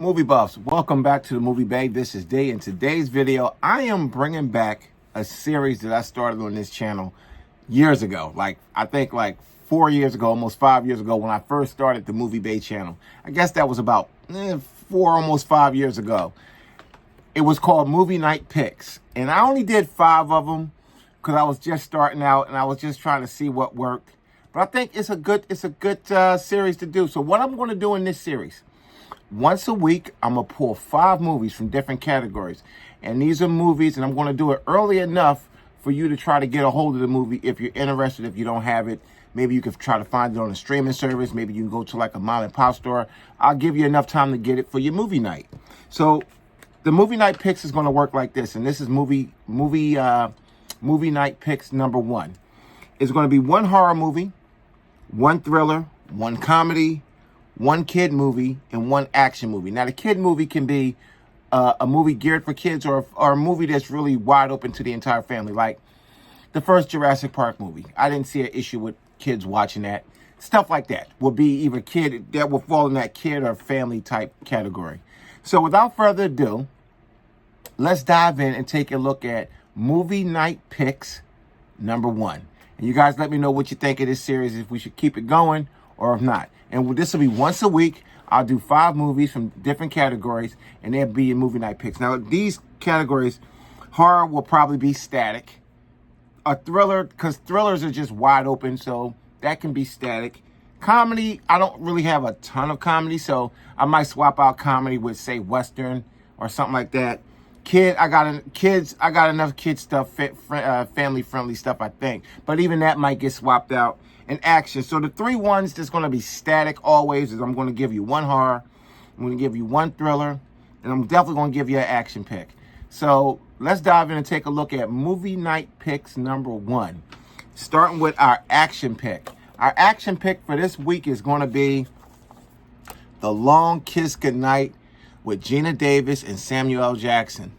Movie buffs, welcome back to the Movie Bay. This is Day. In today's video, I am bringing back a series that I started on this channel years ago. I think 4 years ago, almost 5 years ago, when I first started the Movie Bay channel. I guess that was about almost 5 years ago. It was called Movie Night Picks, and I only did 5 of them because I was just starting out and I was just trying to see what worked. But I think it's a good series to do. So what I'm going to do in this series, once a week, I'm going to pull 5 movies from different categories. And these are movies, and I'm going to do it early enough for you to try to get a hold of the movie if you're interested. If you don't have it, maybe you could try to find it on a streaming service. Maybe you can go to like a mom and pop store. I'll give you enough time to get it for your movie night. So the Movie Night Picks is going to work like this. And this is movie Night Picks number 1. It's going to be 1 horror movie, 1 thriller, 1 comedy, 1 kid movie, and 1 action movie. Now, the kid movie can be a movie geared for kids or a movie that's really wide open to the entire family, like the first Jurassic Park movie. I didn't see an issue with kids watching that. Stuff like that will be either kid, that will fall in that kid or family type category. So without further ado, let's dive in and take a look at Movie Night Picks number 1. And you guys let me know what you think of this series, if we should keep it going or if not. And this will be once a week. I'll do 5 movies from different categories, and they'll be in Movie Night Picks. Now, these categories, horror will probably be static. A thriller, because thrillers are just wide open, so that can be static. Comedy, I don't really have a ton of comedy, so I might swap out comedy with, say, Western or something like that. I got enough kid stuff, family-friendly stuff, I think. But even that might get swapped out. And action. So the 3 ones that's going to be static always is I'm going to give you 1 horror, I'm going to give you 1 thriller, and I'm definitely going to give you an action pick. So let's dive in and take a look at Movie Night Picks number 1. Starting with our action pick. Our action pick for this week is going to be The Long Kiss Goodnight with Geena Davis and Samuel L. Jackson.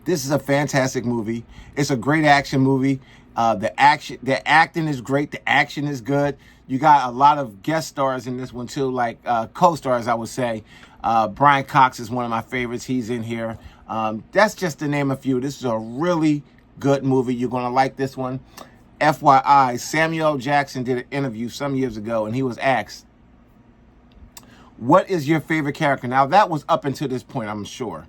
This is a fantastic movie. It's a great action movie. The acting is great. The action is good. You got a lot of guest stars in this one too, like co-stars, I would say. Brian Cox is one of my favorites. He's in here. That's just to name a few. This is a really good movie. You're going to like this one. FYI, Samuel L. Jackson did an interview some years ago, and he was asked, what is your favorite character? Now, that was up until this point, I'm sure.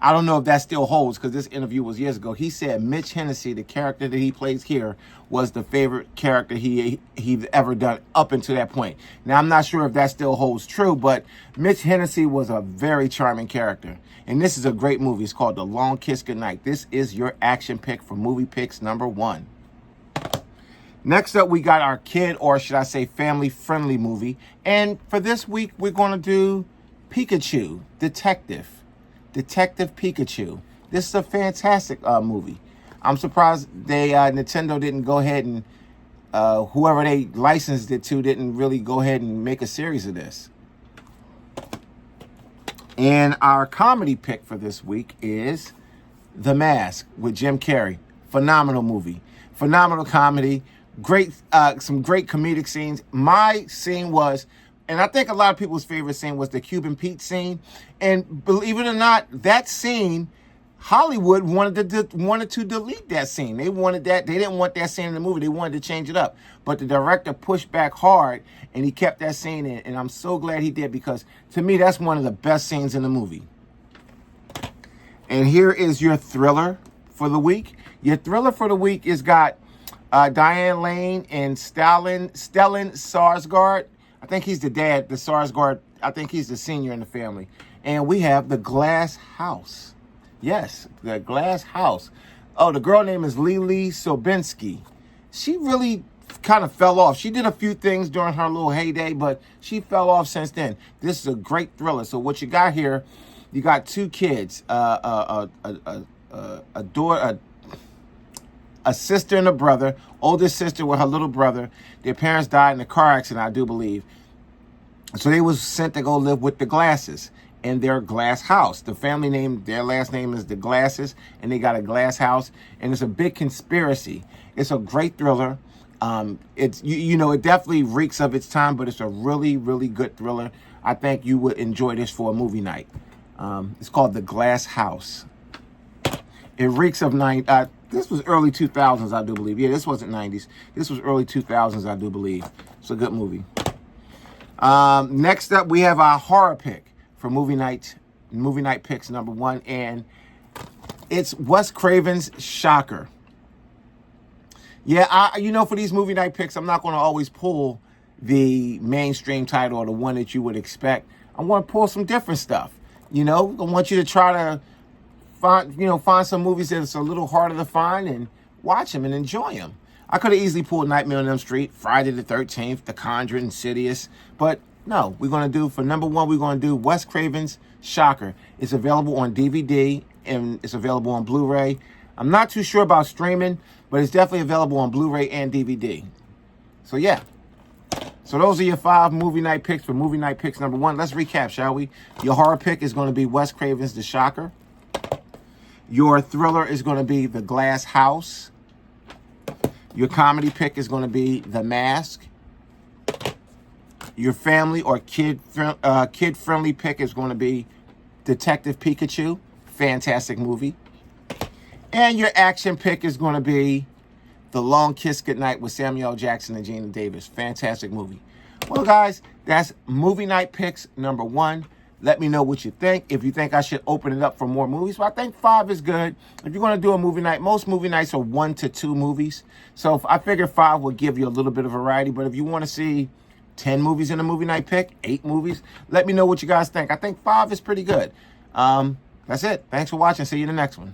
I don't know if that still holds because this interview was years ago. He said Mitch Hennessy, the character that he plays here, was the favorite character he'd ever done up until that point. Now, I'm not sure if that still holds true, but Mitch Hennessy was a very charming character. And this is a great movie. It's called The Long Kiss Goodnight. This is your action pick for Movie Picks number 1. Next up, we got our kid, or should I say family-friendly movie. And for this week, we're going to do Pikachu, Detective Pikachu. This is a fantastic movie. I'm surprised Nintendo didn't go ahead and whoever they licensed it to didn't really go ahead and make a series of this. And our comedy pick for this week is The Mask with Jim Carrey. Phenomenal movie. Phenomenal comedy. Great, some great comedic scenes. My scene was, and I think a lot of people's favorite scene was the Cuban Pete scene. And believe it or not, that scene, Hollywood wanted to delete that scene. They didn't want that scene in the movie. They wanted to change it up. But the director pushed back hard, and he kept that scene in. And I'm so glad he did, because to me, that's one of the best scenes in the movie. And here is your thriller for the week. Your thriller for the week is got Diane Lane and Stellan Skarsgård. I think he's the dad, the Skarsgård. I think he's the senior in the family. And we have The Glass House. Yes, The Glass House. Oh, the girl name is Lily Sobieski. She really kind of fell off. She did a few things during her little heyday, but she fell off since then. This is a great thriller. So what you got here, you got 2 kids, a sister and a brother, older sister with her little brother. Their parents died in a car accident, I do believe. So they was sent to go live with the Glasses in their glass house. The family name, their last name is the Glasses, and they got a glass house, and it's a big conspiracy. It's a great thriller. It's it definitely reeks of its time, but it's a really, really good thriller. I think you would enjoy this for a movie night. It's called The Glass House. It reeks of this was early 2000s, I do believe. Yeah, this wasn't 90s. This was early 2000s, I do believe. It's a good movie. Next up, we have our horror pick for movie night picks number 1, and it's Wes Craven's Shocker. Yeah, for these movie night picks, I'm not going to always pull the mainstream title or the one that you would expect. I want to pull some different stuff. I want you to try to find some movies that's a little harder to find and watch them and enjoy them. I could have easily pulled Nightmare on Elm Street, Friday the 13th, The Conjuring, Insidious, but no, we're going to do, for number 1, we're going to do Wes Craven's Shocker. It's available on DVD and it's available on Blu-ray. I'm not too sure about streaming, but it's definitely available on Blu-ray and DVD. So yeah. So those are your 5 movie night picks for movie night picks number 1. Let's recap, shall we? Your horror pick is going to be Wes Craven's The Shocker. Your thriller is going to be The Glass House. Your comedy pick is going to be The Mask. Your family or kid-friendly pick is going to be Detective Pikachu. Fantastic movie. And your action pick is going to be The Long Kiss Goodnight with Samuel L. Jackson and Gina Davis. Fantastic movie. Well, guys, that's movie night picks number 1. Let me know what you think. If you think I should open it up for more movies, well, I think 5 is good. If you're going to do a movie night, most movie nights are 1 to 2 movies. So I figure 5 will give you a little bit of variety. But if you want to see 10 movies in a movie night pick, 8 movies, let me know what you guys think. I think 5 is pretty good. That's it. Thanks for watching. See you in the next one.